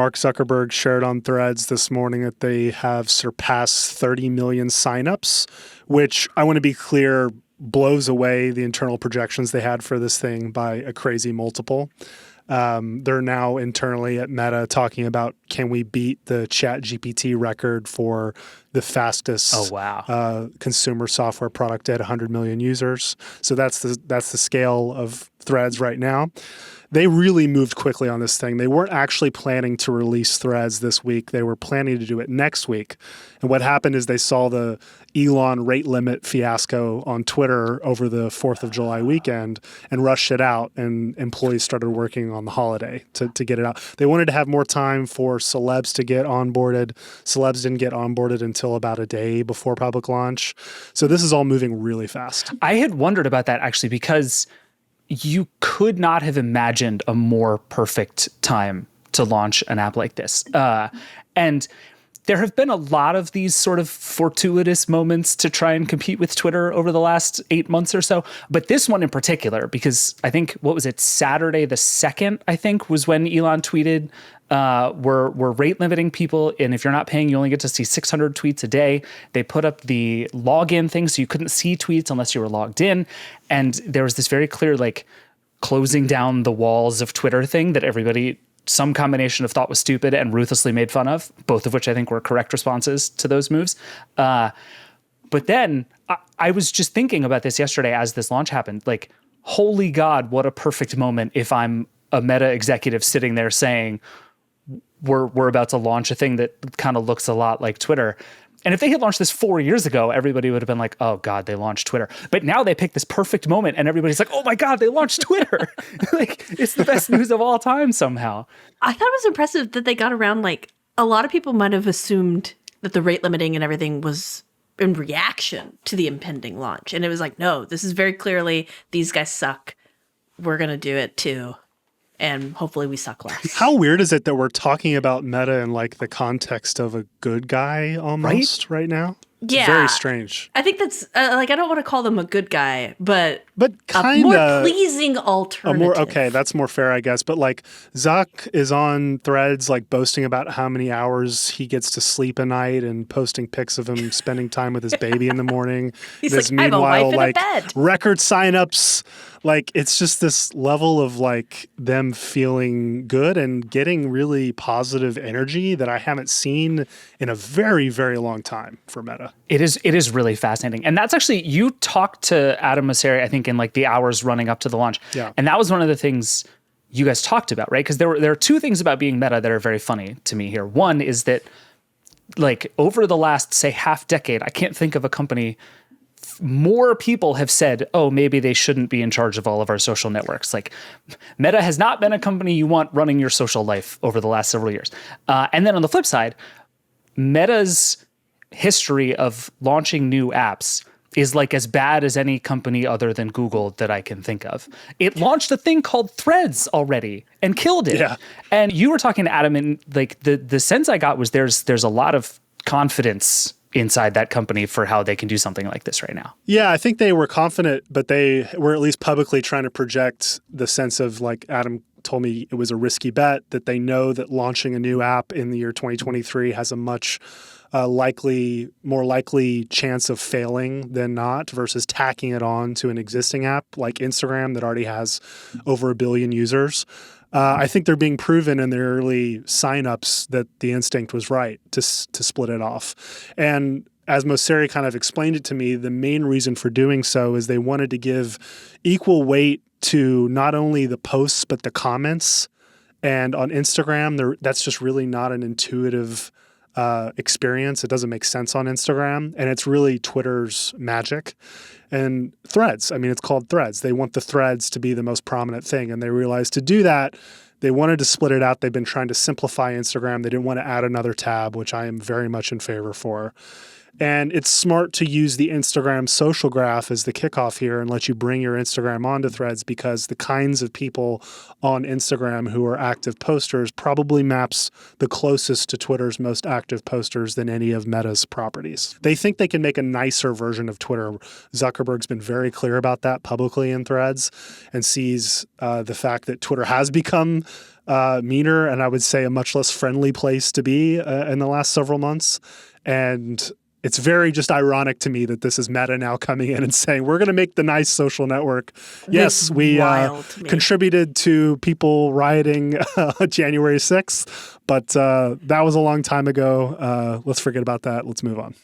Mark Zuckerberg shared on Threads this morning that they have surpassed 30 million signups, which I want to be clear blows away the internal projections they had for this thing by a crazy multiple. They're now internally at Meta talking about, can we beat the ChatGPT record for the fastest consumer software product at 100 million users. So that's the scale of Threads right now. They really moved quickly on this thing. They weren't actually planning to release Threads this week. They were planning to do it next week. And what happened is they saw the Elon rate limit fiasco on Twitter over the 4th of July weekend and rushed it out, and employees started working on the holiday to get it out. They wanted to have more time for celebs to get onboarded. Celebs didn't get onboarded until about a day before public launch. So this is all moving really fast. I had wondered about that actually, because you could not have imagined a more perfect time to launch an app like this. And there have been a lot of these sort of fortuitous moments to try and compete with Twitter over the last 8 months or so. But this one in particular, because I think, what was it, Saturday the 2nd, I think, was when Elon tweeted, we're rate limiting people, and if you're not paying, you only get to see 600 tweets a day. They put up the login thing, so you couldn't see tweets unless you were logged in. And there was this very clear, like, closing down the walls of Twitter thing that everybody, some combination of thought was stupid and ruthlessly made fun of, both of which I think were correct responses to those moves. But then I was just thinking about this yesterday as this launch happened. Like, holy God, what a perfect moment if I'm a Meta executive sitting there saying, we're about to launch a thing that kind of looks a lot like Twitter. And if they had launched this 4 years ago, everybody would have been like, oh God, they launched Twitter. But now they picked this perfect moment and everybody's like, oh my God, they launched Twitter. Like, it's the best news of all time somehow. I thought it was impressive that they got around, like, a lot of people might have assumed that the rate limiting and everything was in reaction to the impending launch. And it was like, no, this is very clearly, these guys suck. We're going to do it too. And hopefully we suck less. How weird is it that we're talking about Meta in like the context of a good guy almost right now? Yeah. Very strange. I think that's, like, I don't want to call them a good guy, but kind a of more pleasing alternative. Okay, that's more fair, I guess. But like, Zuck is on Threads, like, boasting about how many hours he gets to sleep a night and posting pics of him spending time with his baby in the morning. He's like, I have a wife and a bed. Record signups. Like, it's just this level of like them feeling good and getting really positive energy that I haven't seen in a very, very long time for Meta. It is really fascinating. And that's actually, you talked to Adam Mosseri, I think, in like the hours running up to the launch. Yeah. And that was one of the things you guys talked about, right? Because there are two things about being Meta that are very funny to me here. One is that, like, over the last, say, half decade, I can't think of a company, more people have said, oh, maybe they shouldn't be in charge of all of our social networks. Like, Meta has not been a company you want running your social life over the last several years. And then on the flip side, Meta's history of launching new apps is like as bad as any company other than Google that I can think of. It launched a thing called Threads already and killed it. Yeah. And you were talking to Adam, and like the sense I got was there's a lot of confidence inside that company for how they can do something like this right now. Yeah, I think they were confident, but they were at least publicly trying to project the sense of, like, Adam told me it was a risky bet, that they know that launching a new app in the year 2023 has a much more likely chance of failing than not, versus tacking it on to an existing app like Instagram that already has over 1 billion users. I think they're being proven in their early signups that the instinct was right to split it off. And as Mosseri kind of explained it to me, the main reason for doing so is they wanted to give equal weight to not only the posts, but the comments. And on Instagram, that's just really not an intuitive experience. It doesn't make sense on Instagram. And it's really Twitter's magic. And Threads, I mean, it's called Threads. They want the threads to be the most prominent thing. And they realized to do that, they wanted to split it out. They've been trying to simplify Instagram. They didn't want to add another tab, which I am very much in favor for. And it's smart to use the Instagram social graph as the kickoff here and let you bring your Instagram onto Threads, because the kinds of people on Instagram who are active posters probably maps the closest to Twitter's most active posters than any of Meta's properties. They think they can make a nicer version of Twitter. Zuckerberg's been very clear about that publicly in Threads, and sees the fact that Twitter has become meaner, and I would say a much less friendly place to be in the last several months. And it's very just ironic to me that this is Meta now coming in and saying, we're going to make the nice social network. Yes, we contributed to people rioting January 6th, but that was a long time ago. Let's forget about that. Let's move on.